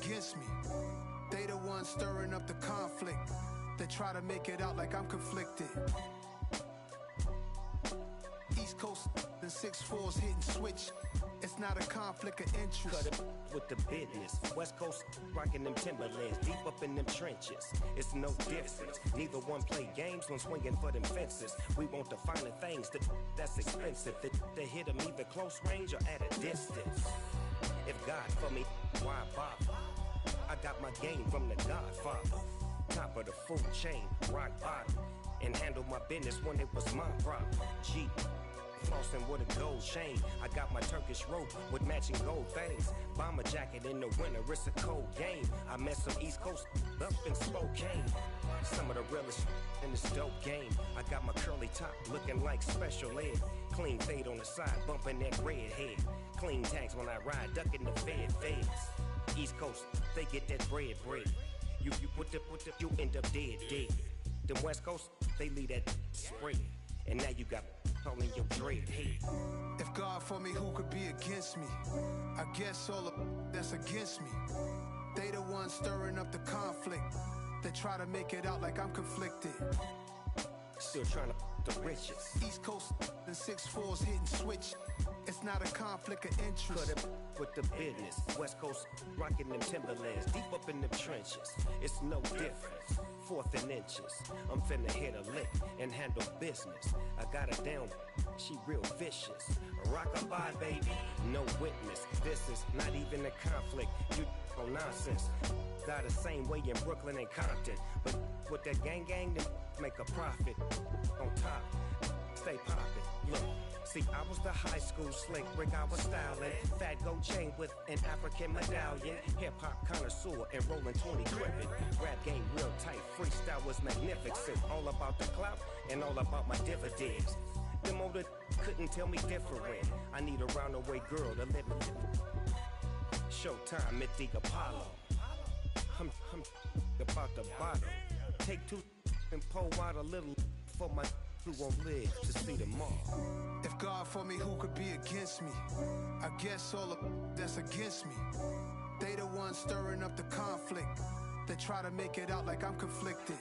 against me. They the ones stirring up the conflict. They try to make it out like I'm conflicted. East Coast and 6'4's hitting switch. It's not a conflict of interest. Cut it with the business. West Coast rocking them Timberlands, deep up in them trenches. It's no difference. Neither one play games when swinging for them fences. We want the finer things that's expensive. They hit them either close range or at a distance. If God for me, why bother? I got my game from the Godfather. Top of the food chain, rock bottom. And handle my business when it was my problem. G. Flossing with a gold chain. I got my Turkish rope with matching gold things. Bomber jacket in the winter, it's a cold game. I met some East Coast up in Spokane. Some of the realest in this dope game. I got my curly top looking like special ed. Clean fade on the side, bumping that red head. Clean tags when I ride, ducking the feds. East Coast, they get that bread. You put the, you end up dead. Them West Coast, they leave that spread. And now you got all in your dread head. If God for me, who could be against me? I guess all the that's against me. They the ones stirring up the conflict. They try to make it out like I'm conflicted. Still trying to the riches. East Coast and 6'4's hitting switch. It's not a conflict of interest. Cut it with the business. West Coast rocking them Timberlands, deep up in them trenches. It's no difference. 4th and inches. I'm finna hit a lick and handle business. I got her down, she real vicious. Rockabye, baby, no witness. This is not even a conflict. You on nonsense. Got the same way in Brooklyn and Compton. But with that gang, then make a profit. On top, stay poppin'. Look, see, I was the high school slick Rick, I was styling. Fat gold chain with an African medallion. Hip-hop connoisseur and rolling 20 gripping. Rap game real tight, freestyle was magnificent. All about the clout and all about my dividends. Them older couldn't tell me different. I need a roundaway girl to live in. Showtime at the Apollo. I'm about the bottle. Take 2 and pour out a little for my who won't live to see tomorrow. If God for me, who could be against me? I guess all the that's against me. They the ones stirring up the conflict. They try to make it out like I'm conflicted.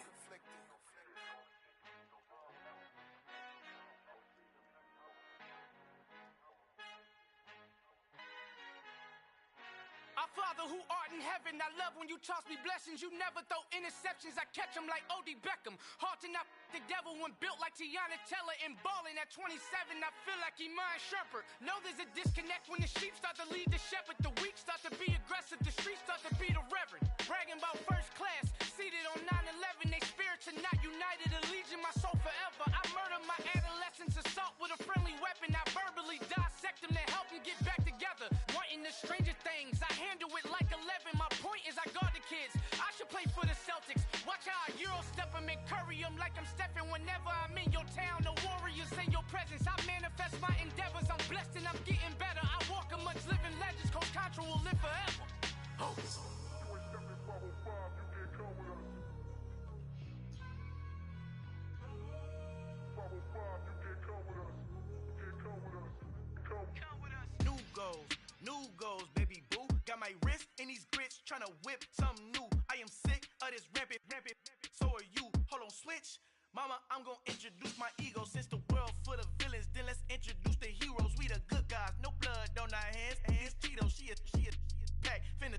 Our Father who art in heaven, I love when you toss me blessings. You never throw interceptions, I catch them like O.D. Beckham. Hard to not the devil when built like Tiana Teller. And balling at 27, I feel like Iman Shumpert. Know there's a disconnect when the sheep start to lead the shepherd. The weak start to be aggressive, the streets start to be the reverend. Bragging about first class, seated on 9/11. They spirits are not united, a legion, my soul forever. I murder my adolescence, assault with a friendly weapon. I verbally dissect them to help them get back together. Wanting the stranger things, I handle it like 11. My point is I guard the kids. I should play for the Celtics. Watch how I Euro step them and curry them like I'm Stephen. Whenever I'm in your town, the warriors in your presence. I manifest my endeavors. I'm blessed and I'm getting better. I walk amongst living legends. Coach Contra will live forever. New goals, baby boo. Got my wrist in these grits, tryna whip something new. I am sick of this rampant. So are you. Hold on, switch. Mama, I'm gonna introduce my ego. Since the world full of villains, then let's introduce the heroes. We the good guys, no blood on our hands. It's Tito, she a back. Finna,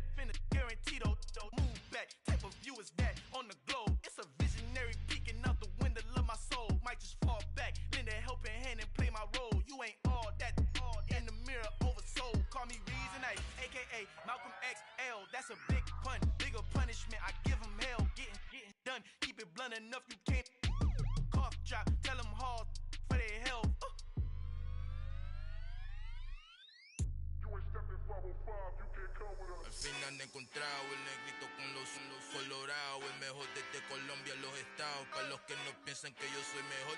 guaranteed don't move back. Type of view is that on the globe? It's a visionary peeking out the window of my soul. Might just fall back, lend a helping hand and play my role. You ain't all that in the mirror oversold. Call me Reason A, aka Malcolm XL. That's a big pun, bigger punishment. I give him hell, getting done. Keep it blunt enough, you can't cough drop. Tell them hard for their health. Al fin han encontrado el negrito con los colorados, el mejor desde Colombia, los estados. Para los que no piensan que yo soy mejor,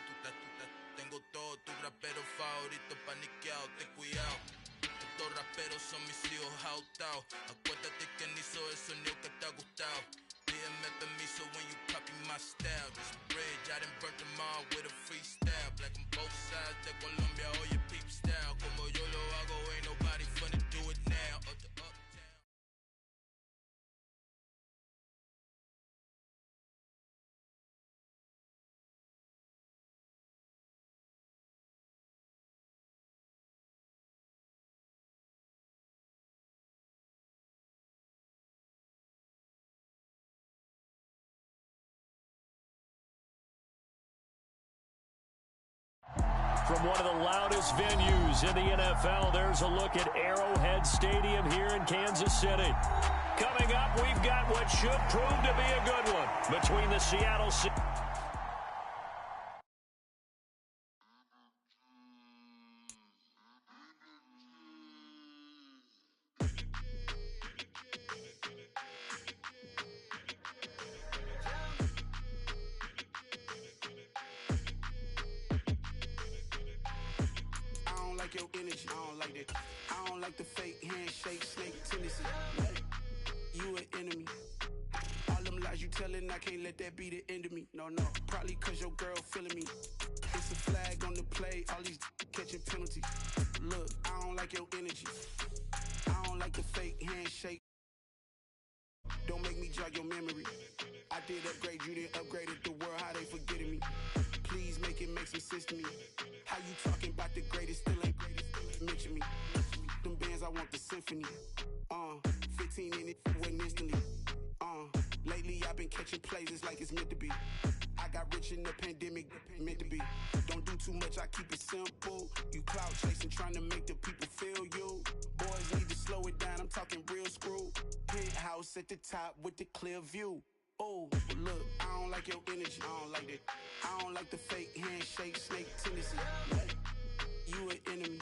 tengo todo, tu rapero favorito paniqueado, ten cuidado. Estos raperos son mis hijos adoptados. Acuérdate que ni hizo el sonido que te ha gustado. Pídeme permiso when you copy my style. This bridge, I done burnt them all with a freestyle. Black on both sides de Colombia, oye peep style. Como yo lo hago, ain't nobody finna do it now. from one of the loudest venues in the NFL. There's a look at Arrowhead Stadium here in Kansas City. Coming up, we've got what should prove to be a good one between the Seattle Seahawks. Your energy, I don't like that. I don't like the fake handshake, snake tendency. You an enemy. All them lies you telling, I can't let that be the end of me. No, probably cause your girl feeling me. It's a flag on the play, all these catching penalties. Look, I don't like your energy. I don't like the fake handshake. Don't make me jog your memory. I did upgrade, you didn't upgrade it. The world, how they forgetting me. Please make it make some sense to me. How you talking about the greatest, still ain't greatest, mention me. Them bands, I want the symphony. 15 in it, went instantly. Lately I've been catching plays, it's like it's meant to be. I got rich in the pandemic, meant to be. Don't do too much, I keep it simple. You clout chasing, trying to make the people feel you. Boys need to slow it down, I'm talking real screw. Penthouse at the top with the clear view. Oh, look, I don't like your energy. I don't like that. I don't like the fake handshake, snake tendency. You an enemy.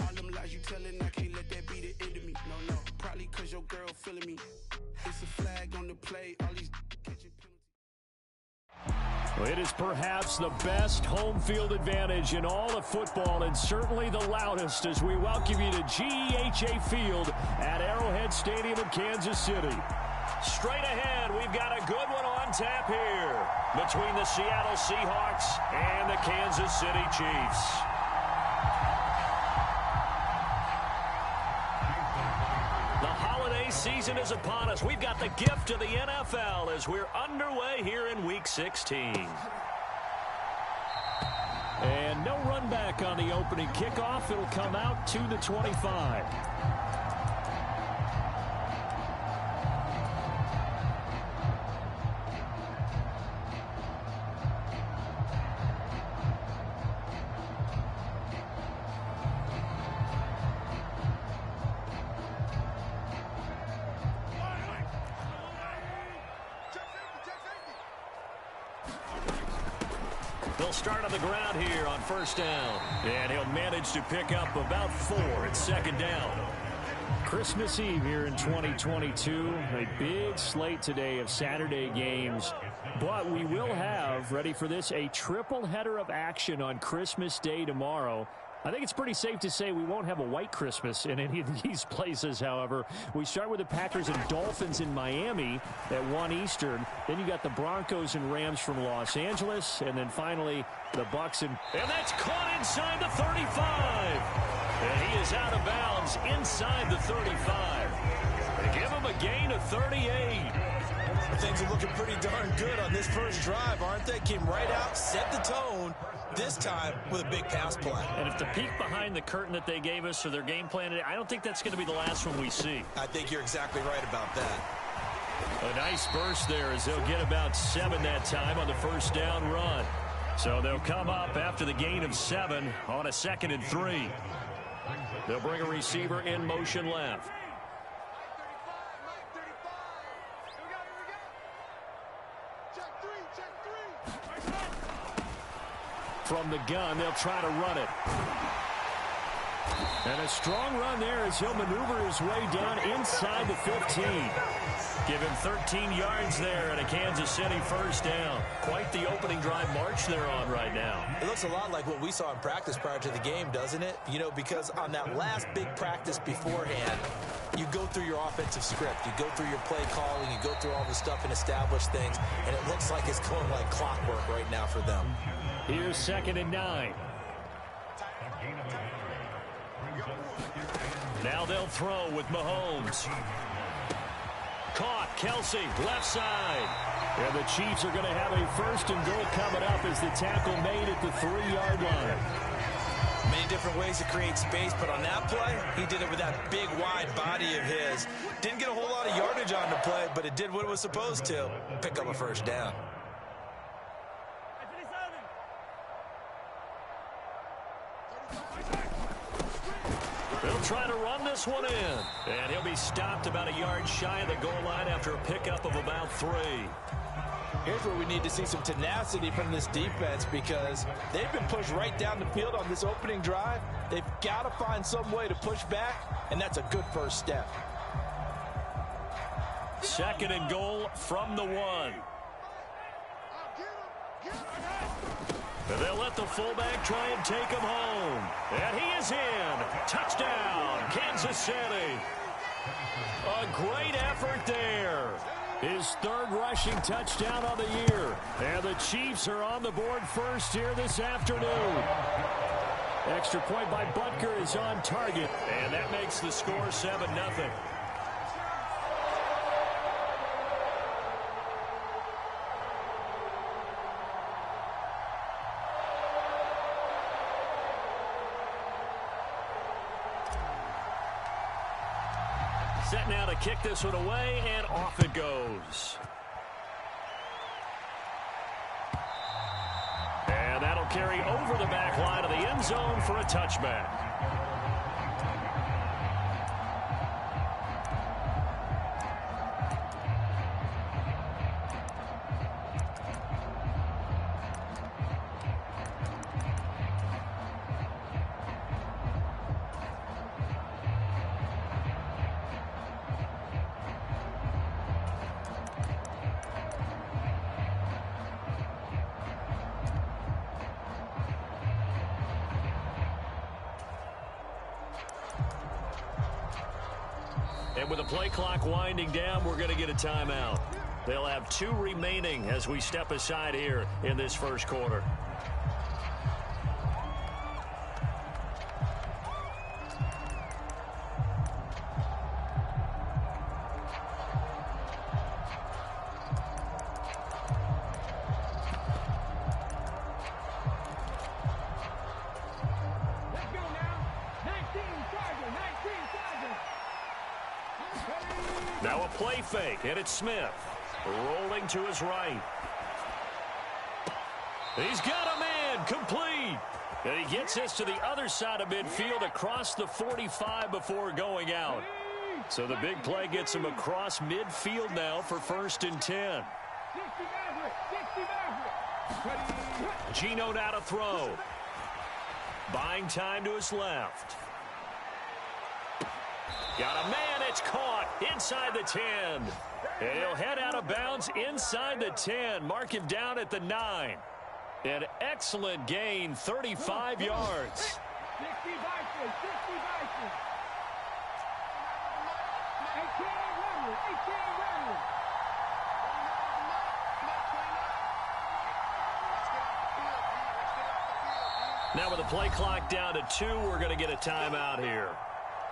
All them lies you telling, I can't let that be the end of me. No, probably cause your girl feeling me. It's a flag on the play, all these catching penalties. Well, it is perhaps the best home field advantage in all of football, and certainly the loudest, as we welcome you to GEHA Field at Arrowhead Stadium in Kansas City. Straight ahead, we've got a good one on tap here between the Seattle Seahawks and the Kansas City Chiefs. The holiday season is upon us. We've got the gift of the NFL as we're underway here in Week 16. And no run back on the opening kickoff. It'll come out to the 25. They'll start on the ground here on first down. And he'll manage to pick up about 4 at second down. Christmas Eve here in 2022. A big slate today of Saturday games. But we will have, ready for this, a triple header of action on Christmas Day tomorrow. I think it's pretty safe to say we won't have a white Christmas in any of these places, however. We start with the Packers and Dolphins in Miami at 1 Eastern. Then you got the Broncos and Rams from Los Angeles. And then finally, the Bucs and that's caught inside the 35. And he is out of bounds inside the 35. They give him a gain of 38. Things are looking pretty darn good on this first drive, aren't they? Came right out, set the tone, this time with a big pass play. And if the peek behind the curtain that they gave us for their game plan today, I don't think that's going to be the last one we see. I think you're exactly right about that. A nice burst there as they'll get about 7 that time on the first down run. So they'll come up after the gain of 7 on a 2nd and 3. They'll bring a receiver in motion left. From the gun, they'll try to run it. And a strong run there as he'll maneuver his way down inside the 15. Give him 13 yards there and a Kansas City first down. Quite the opening drive march they're on right now. It looks a lot like what we saw in practice prior to the game, doesn't it? You know, because on that last big practice beforehand, you go through your offensive script. You go through your play calling. You go through all the stuff and establish things. And it looks like it's going like clockwork right now for them. Here's 2nd and 9. Now they'll throw with Mahomes. Caught, Kelsey, left side. And the Chiefs are going to have a 1st and goal coming up as the tackle made at the 3-yard line. Many different ways to create space, but on that play, he did it with that big, wide body of his. Didn't get a whole lot of yardage on the play, but it did what it was supposed to. Pick up a first down. try to run this one in. And he'll be stopped about a yard shy of the goal line after a pickup of about 3. Here's where we need to see some tenacity from this defense because they've been pushed right down the field on this opening drive. They've got to find some way to push back, and that's a good first step. 2nd and goal from the 1. And they'll let the fullback try and take him home. And he is in. Touchdown, Kansas City. A great effort there. His 3rd rushing touchdown on the year. And the Chiefs are on the board first here this afternoon. Extra point by Butker is on target. And that makes the score 7-0. Set now to kick this one away, and off it goes. And that'll carry over the back line of the end zone for a touchback. And with the play clock winding down, we're going to get a timeout. They'll have 2 remaining as we step aside here in this first quarter. Now a play fake, and it's Smith. Rolling to his right. He's got a man, complete. And he gets this to the other side of midfield across the 45 before going out. So the big play gets him across midfield now for 1st and 10. Geno now to throw. Buying time to his left. Got a man, it's caught inside the 10. And he'll head out of bounds inside the 10. Mark him down at the 9. An excellent gain, 35 yards. Now with the play clock down to 2, we're going to get a timeout here.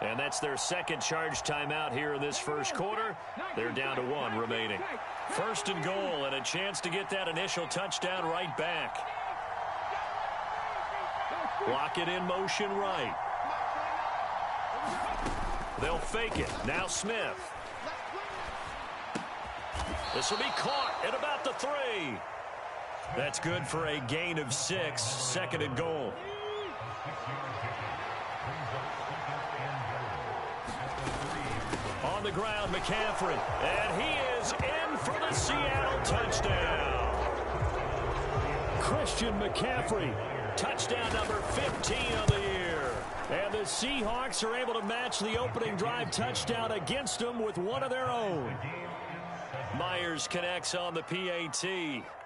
And that's their 2nd charge timeout here in this first quarter. They're down to 1 remaining. 1st and goal, and a chance to get that initial touchdown right back. Block it in motion right. They'll fake it. Now Smith. This will be caught at about the 3. That's good for a gain of 6. 2nd and goal. On the ground, McCaffrey. And he is in for the Seattle touchdown. Christian McCaffrey. Touchdown number 15 on the year. And the Seahawks are able to match the opening drive touchdown against them with one of their own. Myers connects on the PAT.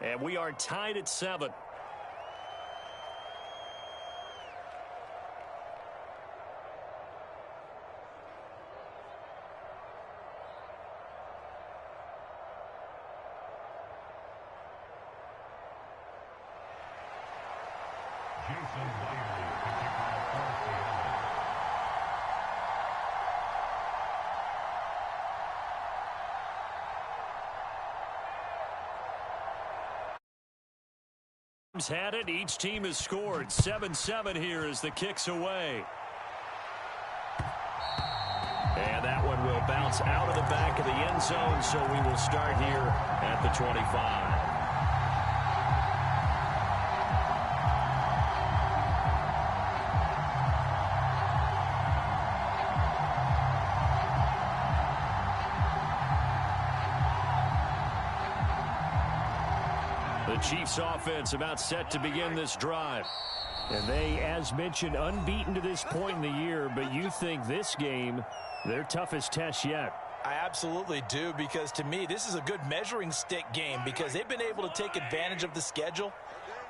And we are tied at 7. Had it. Each team has scored. 7-7 here as the kick's away. And that one will bounce out of the back of the end zone, so we will start here at the 25. The Chiefs offense about set to begin this drive. And they, as mentioned, unbeaten to this point in the year, but you think this game, their toughest test yet. I absolutely do, because to me, this is a good measuring stick game because they've been able to take advantage of the schedule.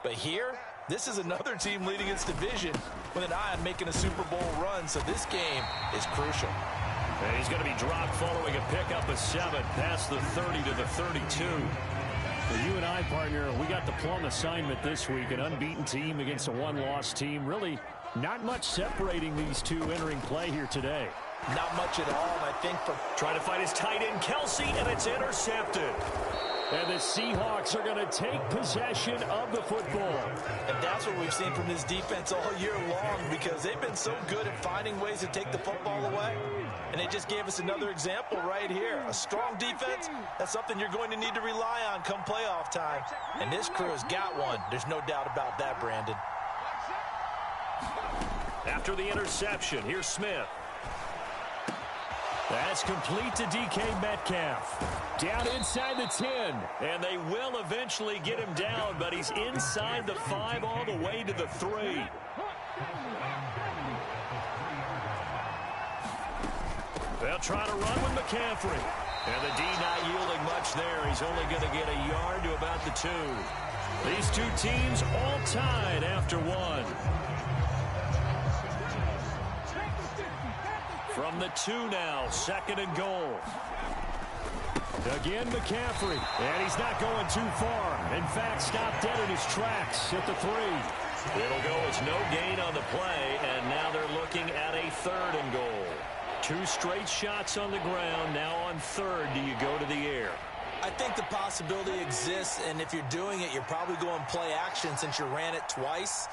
But here, this is another team leading its division with an eye on making a Super Bowl run, so this game is crucial. And he's going to be dropped following a pickup of 7 past the 30 to the 32. Well, you and I, partner, we got the plum assignment this week, an unbeaten team against a one-loss team. Really not much separating these two entering play here today. Not much at all, and I think from trying to find his tight end, Kelsey, and it's intercepted. And the Seahawks are going to take possession of the football. And that's what we've seen from this defense all year long, because they've been so good at finding ways to take the football away. And they just gave us another example right here. A strong defense, that's something you're going to need to rely on come playoff time. And this crew has got one. There's no doubt about that, Brandon. After the interception, here's Smith. That's complete to DK Metcalf. Down inside the 10. And they will eventually get him down, but he's inside the 5 all the way to the 3. They'll try to run with McCaffrey. And the D not yielding much there. He's only going to get a yard to about the 2. These two teams all tied after 1. From the 2 now, 2nd and goal. Again, McCaffrey. And he's not going too far. In fact, stopped dead in his tracks at the 3. It'll go as no gain on the play, and now they're looking at a 3rd and goal. 2 straight shots on the ground. Now on 3rd, do you go to the air? I think the possibility exists, and if you're doing it, you're probably going play action since you ran it twice.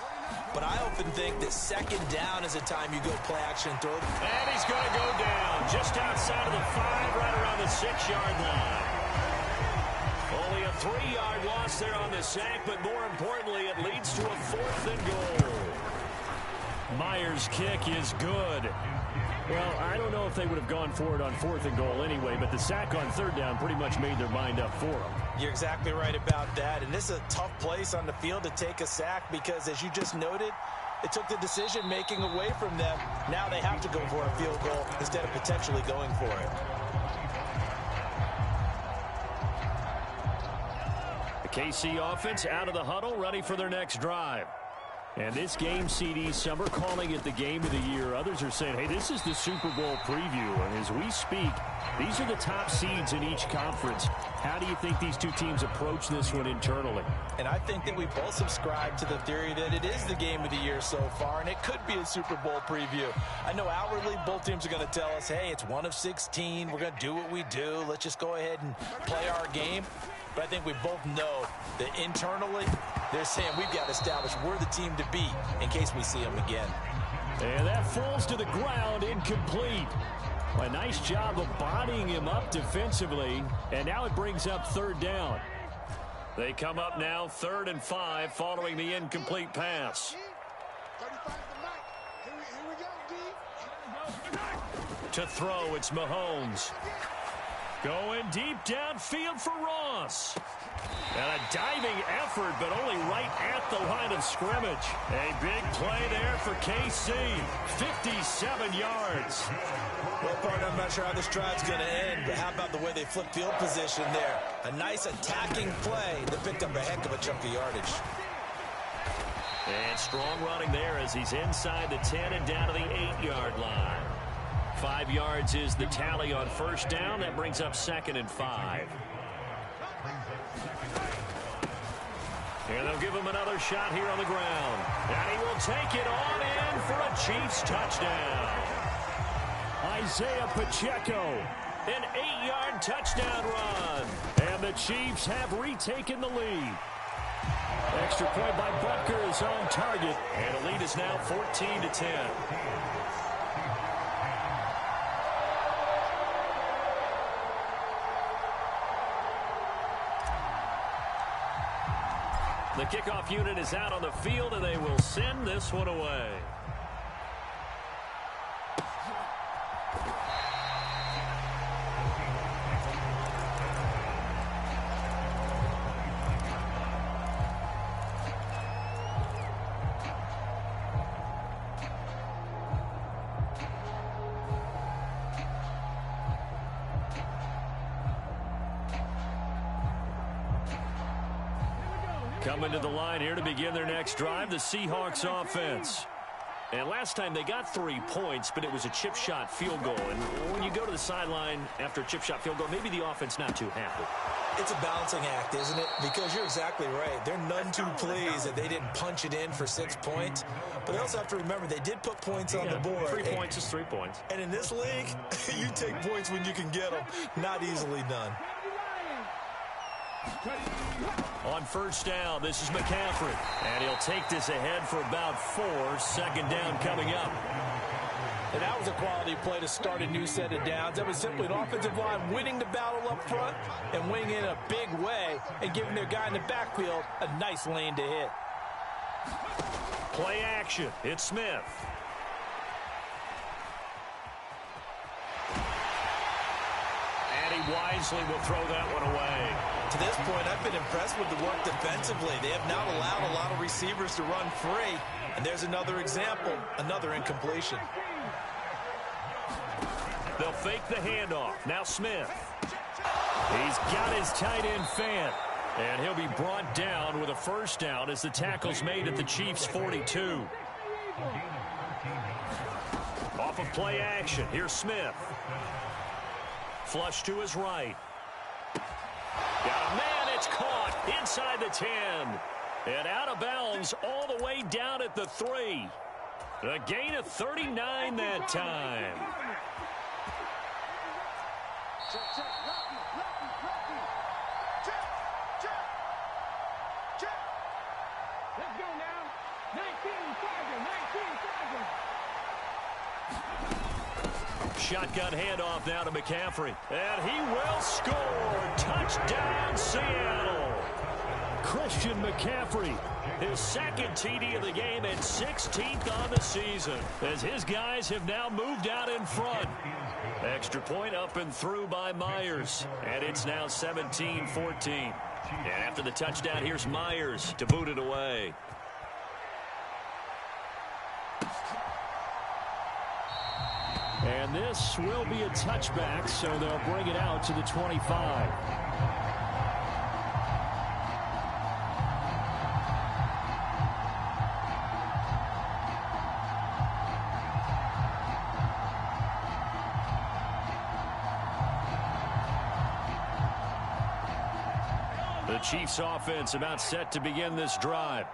But I often think that 2nd down is a time you go play action and throw. And he's going to go down just outside of the 5, right around the 6-yard line. Only a 3-yard loss there on the sack, but more importantly, it leads to a 4th and goal. Myers' kick is good. Well, I don't know if they would have gone for it on 4th and goal anyway, but the sack on 3rd down pretty much made their mind up for them. You're exactly right about that, and this is a tough place on the field to take a sack because, as you just noted, it took the decision-making away from them. Now they have to go for a field goal instead of potentially going for it. The KC offense out of the huddle, ready for their next drive. And this game, CD, some are calling it the game of the year. Others are saying, hey, this is the Super Bowl preview. And as we speak, these are the top seeds in each conference. How do you think these two teams approach this one internally? And I think that we both subscribe to the theory that it is the game of the year so far, and it could be a Super Bowl preview. I know outwardly both teams are going to tell us, hey, it's 1 of 16. We're going to do what we do. Let's just go ahead and play our game. But I think we both know that internally, they're saying we've got to establish we're the team to beat in case we see them again. And that falls to the ground, incomplete. A nice job of bodying him up defensively, and now it brings up 3rd down. They come up now 3rd and 5 following the incomplete pass. To throw, it's Mahomes. Going deep downfield for Ross. And a diving effort, but only right at the line of scrimmage. A big play there for KC. 57 yards. Well, partner, I'm not sure how this drive's going to end, but how about the way they flip field position there? A nice attacking play that picked up a heck of a chunk of yardage. And strong running there as he's inside the 10 and down to the 8-yard line. 5 yards is the tally on 1st down. That brings up 2nd and 5. And they'll give him another shot here on the ground. And he will take it on in for a Chiefs touchdown. Isaiah Pacheco, an 8-yard touchdown run. And the Chiefs have retaken the lead. Extra point by Butker is on target. And the lead is now 14-10. The kickoff unit is out on the field, and they will send this one away. Coming to the line here to begin their next drive, the Seahawks offense. And last time they got 3 points, but it was a chip shot field goal. And when you go to the sideline after a chip shot field goal, maybe the offense not too happy. It's a balancing act, isn't it? Because you're exactly right. They're none too pleased that they didn't punch it in for 6 points. But they also have to remember they did put points on the board. 3 points is 3 points. And in this league, you take points when you can get them. Not easily done. On first down, this is McCaffrey. And he'll take this ahead for about 4. Second down coming up. And that was a quality play to start a new set of downs. That was simply an offensive line winning the battle up front and winning in a big way and giving their guy in the backfield a nice lane to hit. Play action. It's Smith. And he wisely will throw that one away. To this point, I've been impressed with the work defensively. They have not allowed a lot of receivers to run free. And there's another example, another incompletion. They'll fake the handoff. Now Smith. He's got his tight end fan. And he'll be brought down with a first down as the tackle's made at the Chiefs' 42. Off of play action. Here's Smith. Flush to his right. Got a man. It's caught inside the 10. And out of bounds all the way down at the 3. A gain of 39 that time. Let's go now. 19 Chargers. Shotgun handoff now to McCaffrey. And he will score. Touchdown, Seattle. Christian McCaffrey, his second TD of the game and 16th on the season, as his guys have now moved out in front. Extra point up and through by Myers, and it's now 17-14. And after the touchdown, here's Myers to boot it away. And this will be a touchback, so they'll bring it out to the 25. The Chiefs offense about set to begin this drive.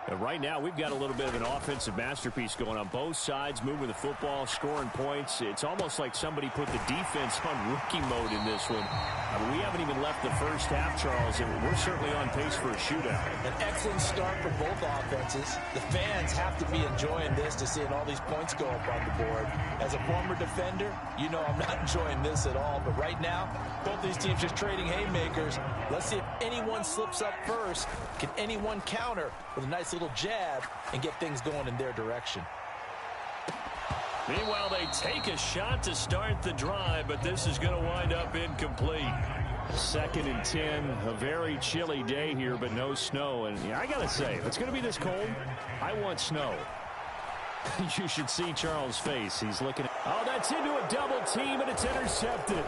And right now, we've got a little bit of an offensive masterpiece going on both sides, moving the football, scoring points. It's almost like somebody put the defense on rookie mode in this one. I mean, we haven't even left the first half, Charles, and we're certainly on pace for a shootout. An excellent start for both offenses. The fans have to be enjoying this to seeing all these points go up on the board. As a former defender, you know I'm not enjoying this at all. But right now, both these teams just trading haymakers. Let's see if anyone slips up first. Can anyone counter with a nice little jab and get things going in their direction? Meanwhile, they take a shot to start the drive, but this is going to wind up incomplete. 2nd and 10, a very chilly day here, but no snow. And yeah, I got to say, if it's going to be this cold, I want snow. You should see Charles' face. He's looking at, oh, that's into a double team, and it's intercepted.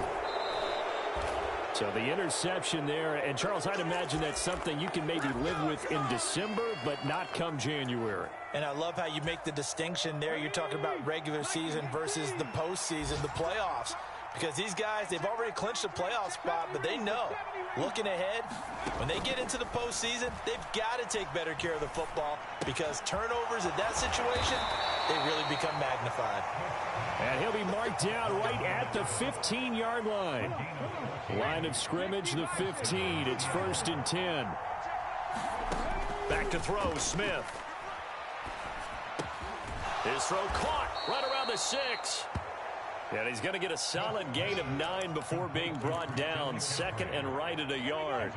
So the interception there, and Charles, I'd imagine that's something you can maybe live with in December, but not come January. And I love how you make the distinction there. You're talking about regular season versus the postseason, the playoffs. Because these guys, they've already clinched a playoff spot, but they know, looking ahead, when they get into the postseason, they've got to take better care of the football because turnovers in that situation, they really become magnified. And he'll be marked down right at the 15-yard line. Line of scrimmage, the 15. It's 1st and 10. Back to throw, Smith. His throw caught right around the 6. And he's going to get a solid gain of 9 before being brought down. 2nd and right at a yard.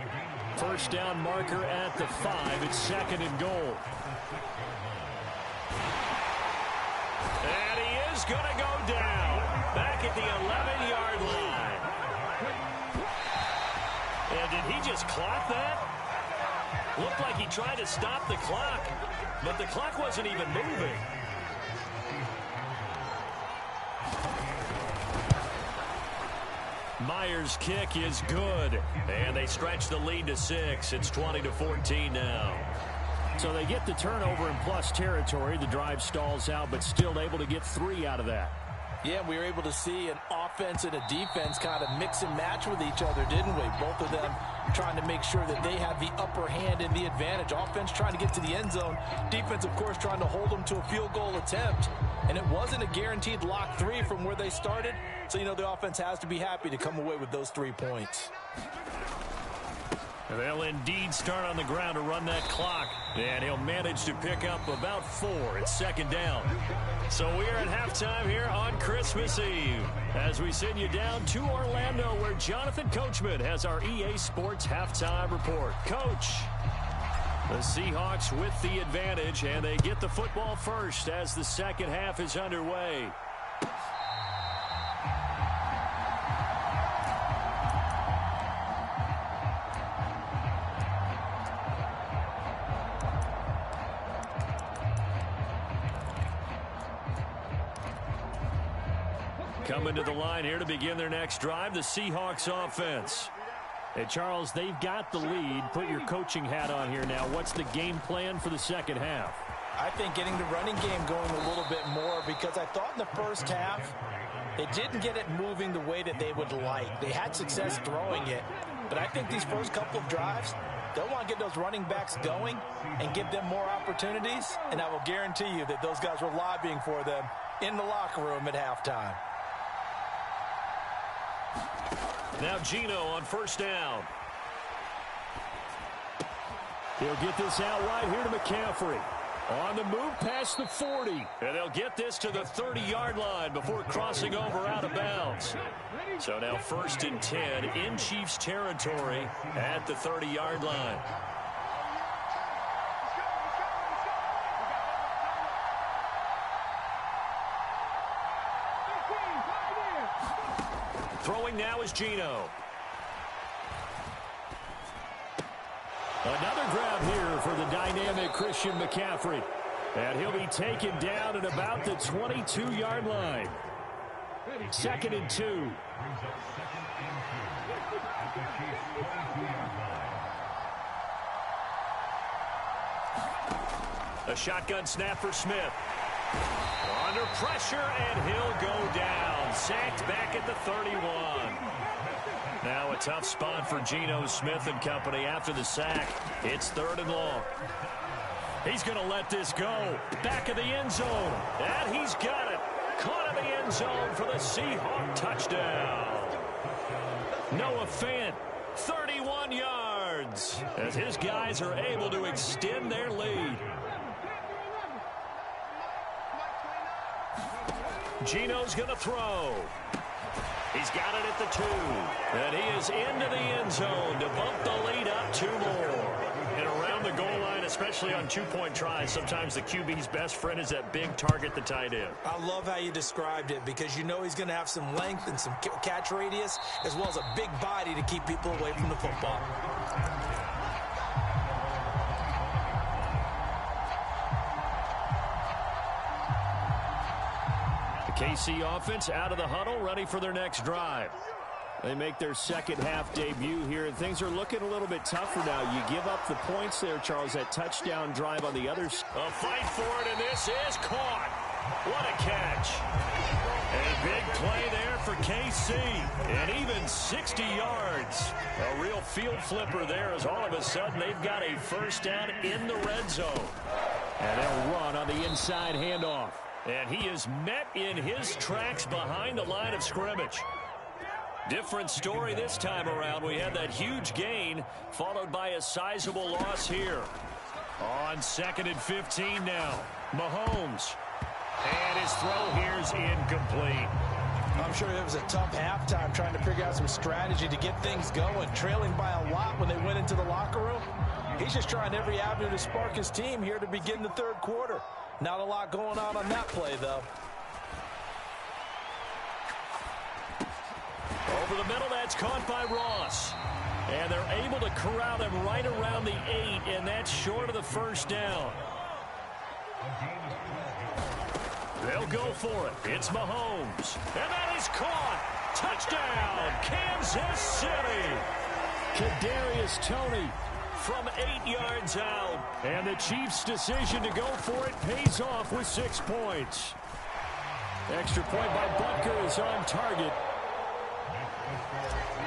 First down marker at the 5. It's 2nd and goal. And he is going to go down. Back at the 11-yard line. And did he just clock that? Looked like he tried to stop the clock, but the clock wasn't even moving. Flyers kick is good, and they stretch the lead to 6. It's 20-14 now. So they get the turnover in plus territory. The drive stalls out, but still able to get 3 out of that. Yeah, we were able to see an offense and a defense kind of mix and match with each other, didn't we? Both of them trying to make sure that they had the upper hand and the advantage. Offense trying to get to the end zone. Defense, of course, trying to hold them to a field goal attempt. And it wasn't a guaranteed lock 3 from where they started. So, the offense has to be happy to come away with those 3 points. They'll indeed start on the ground to run that clock. And he'll manage to pick up about 4. It's second down. So we are at halftime here on Christmas Eve as we send you down to Orlando, where Jonathan Coachman has our EA Sports halftime report. Coach, the Seahawks with the advantage, and they get the football first as the second half is underway. Coming to the line here to begin their next drive, the Seahawks offense. Hey, Charles, they've got the lead. Put your coaching hat on here now. What's the game plan for the second half? I think getting the running game going a little bit more, because I thought in the first half they didn't get it moving the way that they would like. They had success throwing it, but I think these first couple of drives, they'll want to get those running backs going and give them more opportunities, and I will guarantee you that those guys were lobbying for them in the locker room at halftime. Now Geno on first down. He'll get this out right here to McCaffrey. On the move past the 40. And they'll get this to the 30-yard line before crossing over out of bounds. So now 1st and 10 in Chiefs territory at the 30-yard line. Throwing now is Geno. Another grab here for the dynamic Christian McCaffrey. And he'll be taken down at about the 22-yard line. 2nd and 2. A shotgun snap for Smith. Under pressure, and he'll go down. Sacked back at the 31. Now a tough spot for Geno Smith and company after the sack. It's 3rd and long. He's going to let this go. Back of the end zone. And he's got it. Caught in the end zone for the Seahawk touchdown. Noah Fant, 31 yards. As his guys are able to extend their lead. Geno's going to throw. He's got it at the 2. And he is into the end zone to bump the lead up 2 more. And around the goal line, especially on 2-point tries, sometimes the QB's best friend is that big target, the tight end. I love how you described it, because you know he's going to have some length and some catch radius, as well as a big body to keep people away from the football. KC offense out of the huddle, ready for their next drive. They make their second half debut here, and things are looking a little bit tougher now. You give up the points there, Charles, that touchdown drive on the other side. A fight for it, and this is caught. What a catch. A big play there for KC, and even 60 yards. A real field flipper there, as all of a sudden they've got a first down in the red zone. And they'll run on the inside handoff. And he is met in his tracks behind the line of scrimmage. Different story this time around. We had that huge gain followed by a sizable loss here. On 2nd and 15 now. Mahomes. And his throw here's incomplete. I'm sure it was a tough halftime trying to figure out some strategy to get things going. Trailing by a lot when they went into the locker room. He's just trying every avenue to spark his team here to begin the 3rd quarter. Not a lot going on that play, though. Over the middle, that's caught by Ross. And they're able to corral him right around the 8, and that's short of the first down. They'll go for it. It's Mahomes. And that is caught. Touchdown, Kansas City! Kadarius Toney from 8 yards out. And the Chiefs' decision to go for it pays off with 6 points. Extra point by Butker is on target.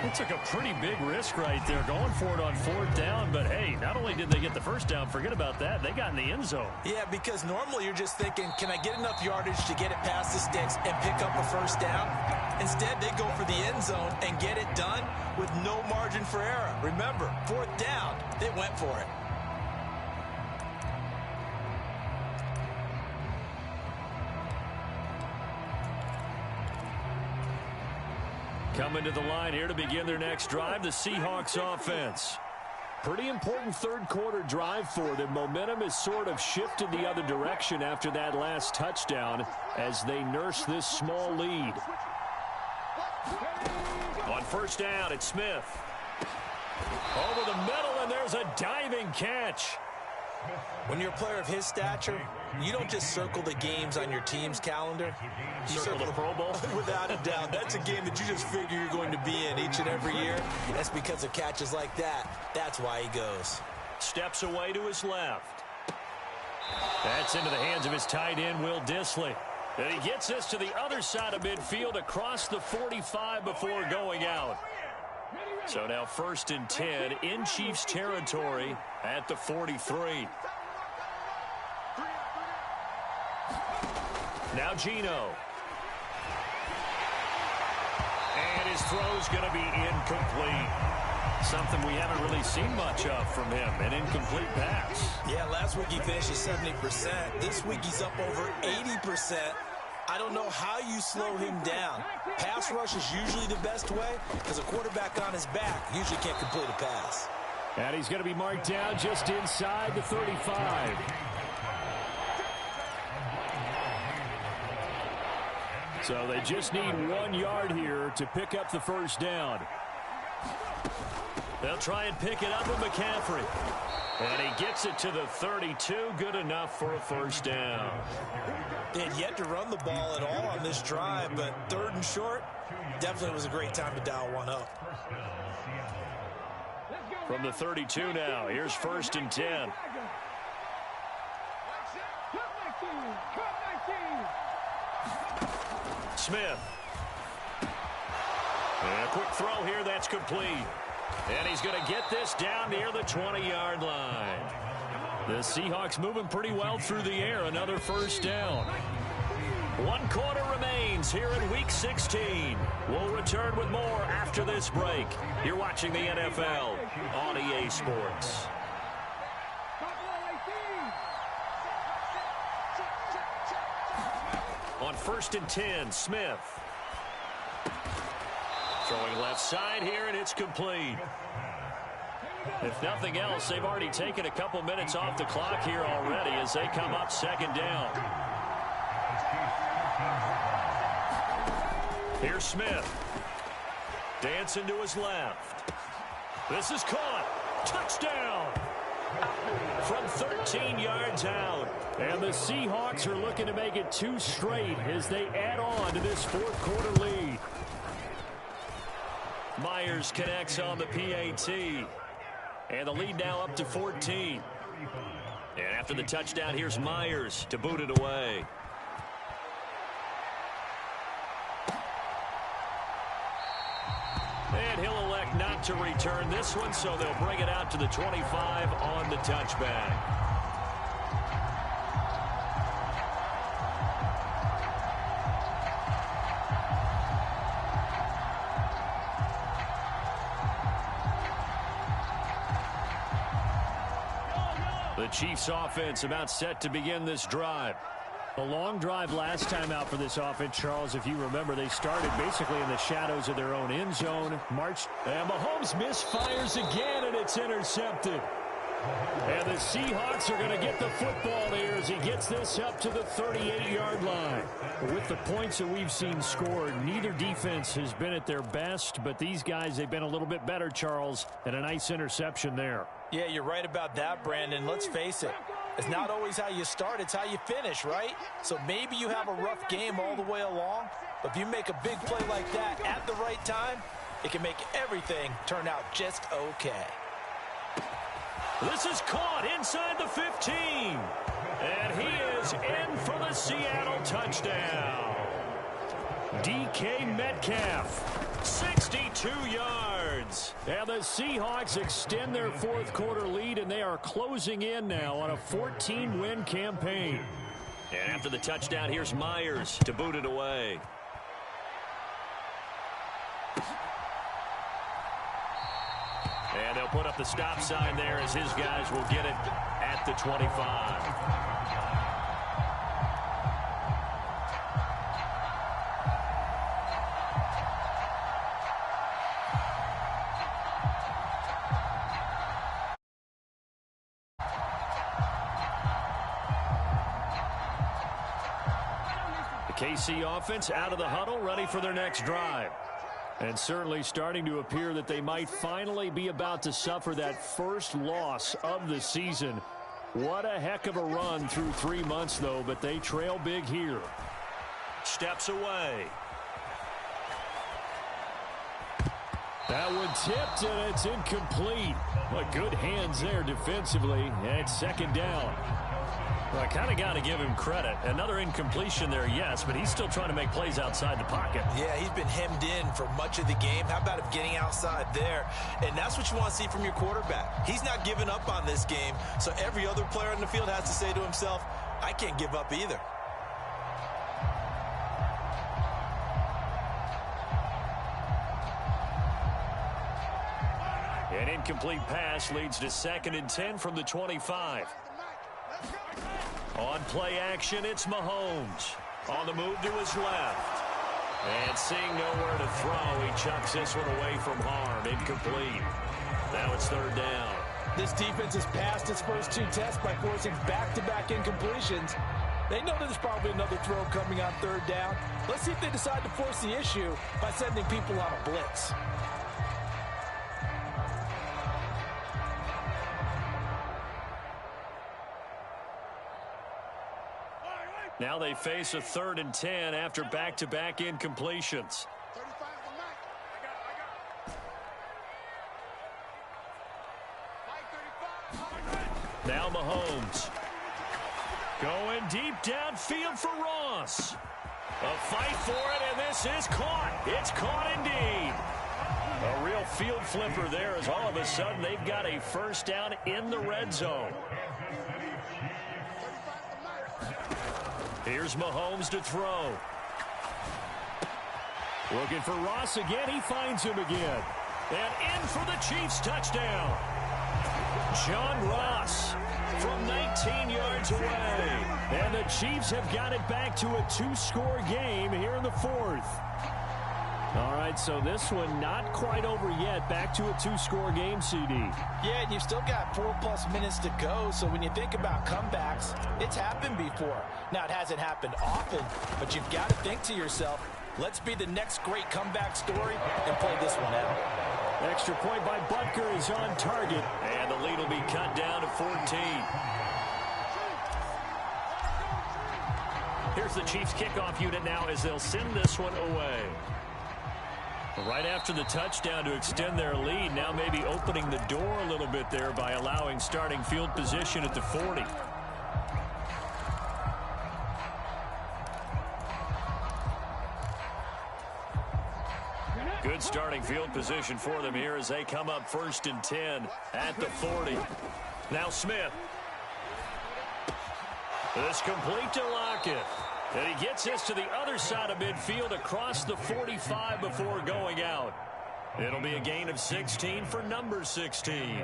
They took a pretty big risk right there going for it on 4th down. But, hey, not only did they get the first down, forget about that, they got in the end zone. Yeah, because normally you're just thinking, can I get enough yardage to get it past the sticks and pick up a first down? Instead, they go for the end zone and get it done with no margin for error. Remember, 4th down, they went for it. Coming to the line here to begin their next drive, the Seahawks offense. Pretty important third quarter drive for them. Momentum has sort of shifted the other direction after that last touchdown as they nurse this small lead. On first down, it's Smith. Over the middle, and there's a diving catch. When you're a player of his stature, you don't just circle the games on your team's calendar. You circle the Pro Bowl? Without a doubt. That's a game that you just figure you're going to be in each and every year. That's because of catches like that. That's why he goes. Steps away to his left. That's into the hands of his tight end, Will Dissly. And he gets this to the other side of midfield across the 45 before going out. So now 1st and 10 in Chiefs territory at the 43. Now Geno. And his throw's going to be incomplete. Something we haven't really seen much of from him, an incomplete pass. Yeah, last week he finished at 70%. This week he's up over 80%. I don't know how you slow him down. Pass rush is usually the best way because a quarterback on his back usually can't complete a pass. And he's going to be marked down just inside the 35. So they just need 1 yard here to pick up the first down. They'll try and pick it up with McCaffrey. And he gets it to the 32. Good enough for a first down. They had yet to run the ball at all on this drive, but 3rd and short, definitely was a great time to dial one up. From the 32 now, here's 1st and 10. Smith. And a quick throw here, that's complete. And he's going to get this down near the 20-yard line. The Seahawks moving pretty well through the air. Another first down. 1 quarter remains here in Week 16. We'll return with more after this break. You're watching the NFL on EA Sports. On 1st and 10, Smith. Throwing left side here, and it's complete. If nothing else, they've already taken a couple minutes off the clock here already as they come up 2nd down. Here's Smith. Dancing to his left. This is caught. Touchdown! From 13 yards out. And the Seahawks are looking to make it 2 straight as they add on to this 4th quarter lead. Myers connects on the PAT. And the lead now up to 14. And after the touchdown, here's Myers to boot it away. And he'll elect not to return this one, so they'll bring it out to the 25 on the touchback. The Chiefs offense about set to begin this drive. A long drive last time out for this offense, Charles. If you remember, they started basically in the shadows of their own end zone. Marched, and Mahomes misfires again, and it's intercepted. And the Seahawks are going to get the football here as he gets this up to the 38-yard line. With the points that we've seen scored, neither defense has been at their best, but these guys, they've been a little bit better, Charles, and a nice interception there. Yeah, you're right about that, Brandon. Let's face it. It's not always how you start, it's how you finish, right? So maybe you have a rough game all the way along, but if you make a big play like that at the right time, it can make everything turn out just okay. This is caught inside the 15. And he is in for the Seattle touchdown. DK Metcalf, 62 yards. And the Seahawks extend their fourth quarter lead, and they are closing in now on a 14-win campaign. And after the touchdown, here's Myers to boot it away. And they'll put up the stop sign there as his guys will get it at the 25. The KC offense out of the huddle, ready for their next drive. And certainly starting to appear that they might finally be about to suffer that first loss of the season. What a heck of a run through 3 months, though, but they trail big here. Steps away. That one tipped, and it's incomplete. But good hands there defensively, and it's second down. Well, I kind of got to give him credit. Another incompletion there, yes, but he's still trying to make plays outside the pocket. Yeah, he's been hemmed in for much of the game. How about him getting outside there? And that's what you want to see from your quarterback. He's not giving up on this game, so every other player on the field has to say to himself, I can't give up either. An incomplete pass leads to 2nd and 10 from the 25. On play action, it's Mahomes. On the move to his left. And seeing nowhere to throw, he chucks this one away from harm. Incomplete. Now it's 3rd down. This defense has passed its first 2 tests by forcing back-to-back incompletions. They know there's probably another throw coming on 3rd down. Let's see if they decide to force the issue by sending people on a blitz. Now they face a 3rd and 10 after back-to-back incompletions. Now Mahomes. Going deep downfield for Ross. A fight for it, and this is caught. It's caught indeed. A real field flipper there as all of a sudden they've got a first down in the red zone. Here's Mahomes to throw. Looking for Ross again. He finds him again. And in for the Chiefs touchdown. John Ross from 19 yards away. And the Chiefs have got it back to a 2-score game here in the 4th. All right, so this one not quite over yet. Back to a 2-score game, CD. Yeah, and you've still got 4+ minutes to go, so when you think about comebacks, it's happened before. Now, it hasn't happened often, but you've got to think to yourself, let's be the next great comeback story and play this one out. Extra point by Butker is on target. And the lead will be cut down to 14. Here's the Chiefs kickoff unit now as they'll send this one away. Right after the touchdown to extend their lead, now maybe opening the door a little bit there by allowing starting field position at the 40. Good starting field position for them here as they come up 1st and 10 at the 40. Now Smith. This complete to Lockett. And he gets this to the other side of midfield across the 45 before going out. It'll be a gain of 16 for number 16.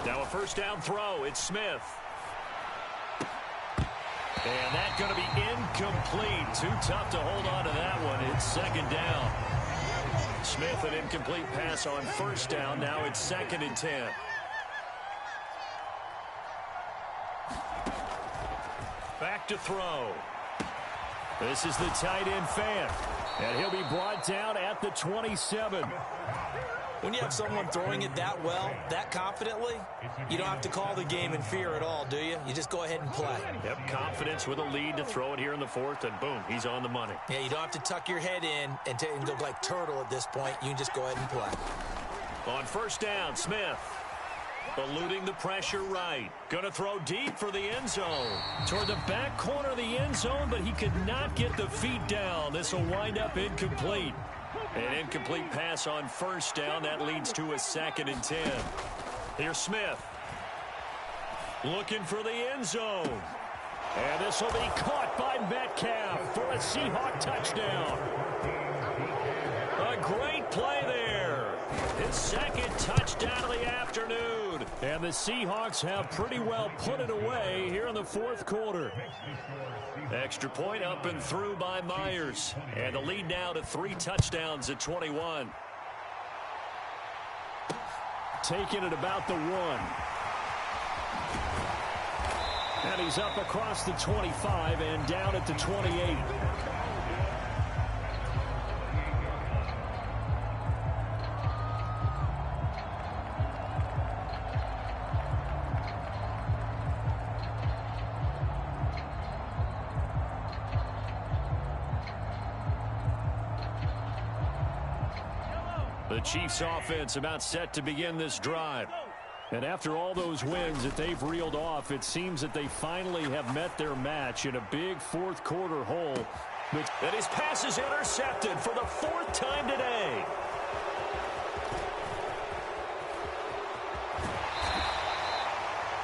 Now a first down throw. It's Smith. And that's going to be incomplete. Too tough to hold on to that one. It's 2nd down. Smith, an incomplete pass on 1st down. Now it's 2nd and 10. Back to throw. This is the tight end Fant, and he'll be brought down at the 27. When you have someone throwing it that well, that confidently, you don't have to call the game in fear at all, do you? You just go ahead and play. Yep, confidence with a lead to throw it here in the fourth, and boom, he's on the money. Yeah, you don't have to tuck your head in and go like turtle at this point. You can just go ahead and play. On first down, Smith. Eluding the pressure right. Going to throw deep for the end zone. Toward the back corner of the end zone, but he could not get the feet down. This will wind up incomplete. An incomplete pass on first down. That leads to a 2nd and 10. Here's Smith. Looking for the end zone. And this will be caught by Metcalf for a Seahawk touchdown. A great play there. His 2nd touchdown of the afternoon. And the Seahawks have pretty well put it away here in the 4th quarter. Extra point up and through by Myers. And the lead now to 3 touchdowns at 21. Taking it about the 1. And he's up across the 25 and down at the 28. The Chiefs offense about set to begin this drive. And after all those wins that they've reeled off, it seems that they finally have met their match in a big 4th quarter hole. And his pass is intercepted for the 4th time today.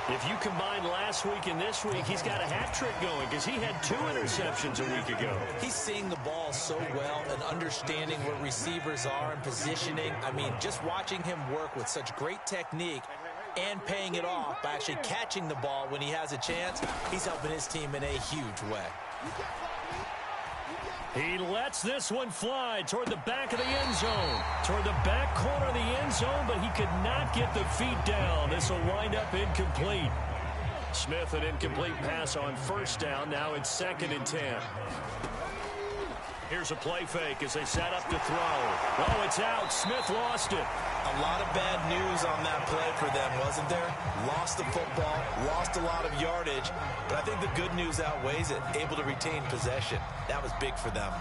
If you combine last week and this week, he's got a hat trick going because he had 2 interceptions a week ago. He's seeing the ball so well and understanding where receivers are and positioning. I mean, just watching him work with such great technique and paying it off by actually catching the ball when he has a chance, he's helping his team in a huge way. He lets this one fly toward the back of the end zone. Toward the back corner of the end zone, but he could not get the feet down. This will wind up incomplete. Smith, an incomplete pass on first down. Now it's 2nd and 10. Here's a play fake as they set up to throw. Oh, it's out. Smith lost it. A lot of bad news on that play for them, wasn't there? Lost the football, lost a lot of yardage, but I think the good news outweighs it. Able to retain possession. That was big for them.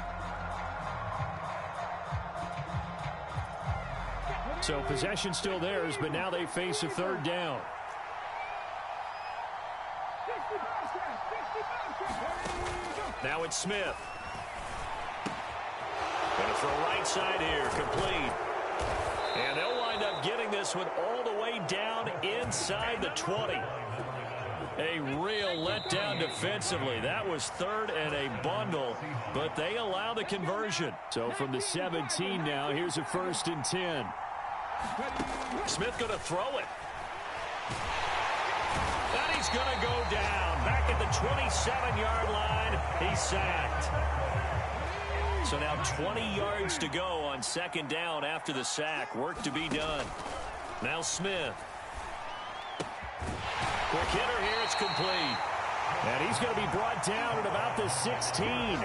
So possession still theirs, but now they face a 3rd down. Now it's Smith. Going to throw right side here, complete. And they'll wind up getting this one all the way down inside the 20. A real letdown defensively. That was 3rd and a bundle, but they allow the conversion. So from the 17 now, here's a 1st and 10. Smith going to throw it. And he's going to go down. Back at the 27-yard line, he's sacked. So now 20 yards to go on 2nd down after the sack. Work to be done. Now Smith. Quick hitter here. It's complete. And he's going to be brought down at about the 16.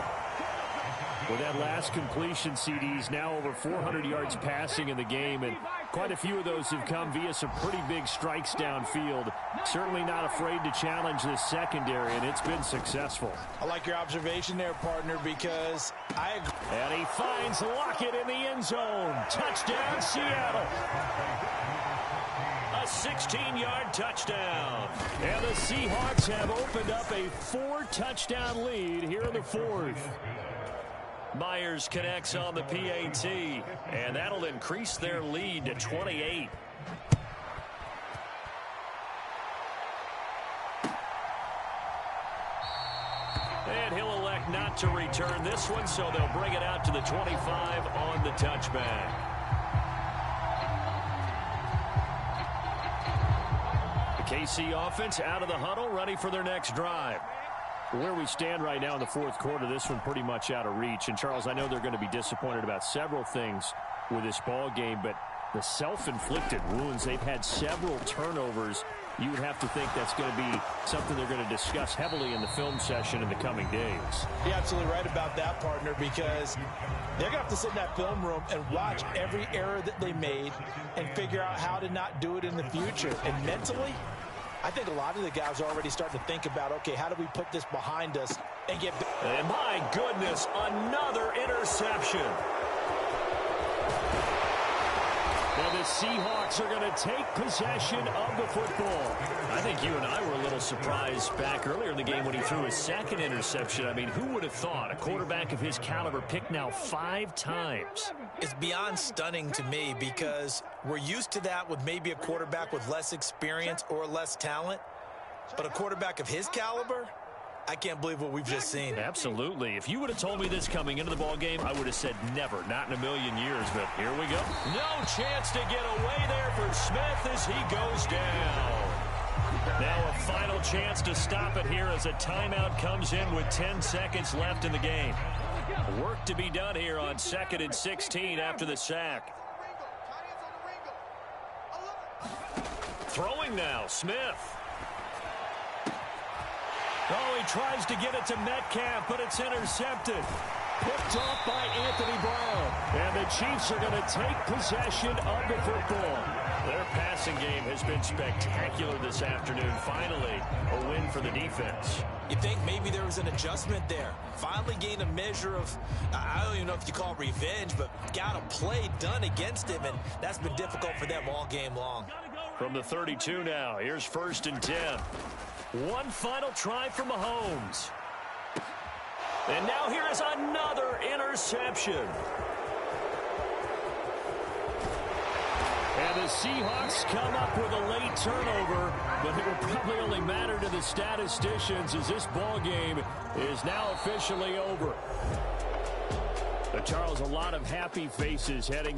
With that last completion, CD's now over 400 yards passing in the game, and quite a few of those have come via some pretty big strikes downfield. Certainly not afraid to challenge this secondary, and it's been successful. I like your observation there, partner, because I agree. And he finds Lockett in the end zone. Touchdown, Seattle. A 16-yard touchdown. And the Seahawks have opened up a 4-touchdown lead here in the 4th. Myers connects on the PAT, and that'll increase their lead to 28. And he'll elect not to return this one, so they'll bring it out to the 25 on the touchback. The KC offense out of the huddle, ready for their next drive. Where we stand right now in the 4th quarter, this one pretty much out of reach. And, Charles, I know they're going to be disappointed about several things with this ball game, but the self-inflicted wounds, they've had several turnovers you would have to think that's going to be something they're going to discuss heavily in the film session in the coming days. You're absolutely right about that, partner, because they're going to have to sit in that film room and watch every error that they made and figure out how to not do it in the future. And mentally, I think a lot of the guys are already starting to think about, okay, how do we put this behind us and get... And my goodness, another interception. Well, the Seahawks are going to take possession of the football. I think you and I were a little surprised back earlier in the game when he threw his second interception. I mean, who would have thought a quarterback of his caliber picked now 5 times? It's beyond stunning to me because we're used to that with maybe a quarterback with less experience or less talent. But a quarterback of his caliber, I can't believe what we've just seen. Absolutely. If you would have told me this coming into the ball game, I would have said never, not in a million years. But here we go. No chance to get away there for Smith as he goes down. Now a final chance to stop it here as a timeout comes in with 10 seconds left in the game. Work to be done here on 2nd and 16 after the sack. Throwing now, Smith. Oh, he tries to get it to Metcalf, but it's intercepted. Picked off by Anthony Brown. And the Chiefs are going to take possession of the football. Their passing game has been spectacular this afternoon. Finally, a win for the defense. You think maybe there was an adjustment there. Finally gained a measure of, I don't even know if you call it revenge, but got a play done against him, and that's been difficult for them all game long. From the 32 now, here's 1st and 10. One final try for Mahomes. And now here is another interception. And the Seahawks come up with a late turnover, but it will probably only matter to the statisticians as this ball game is now officially over. But Charles, a lot of happy faces heading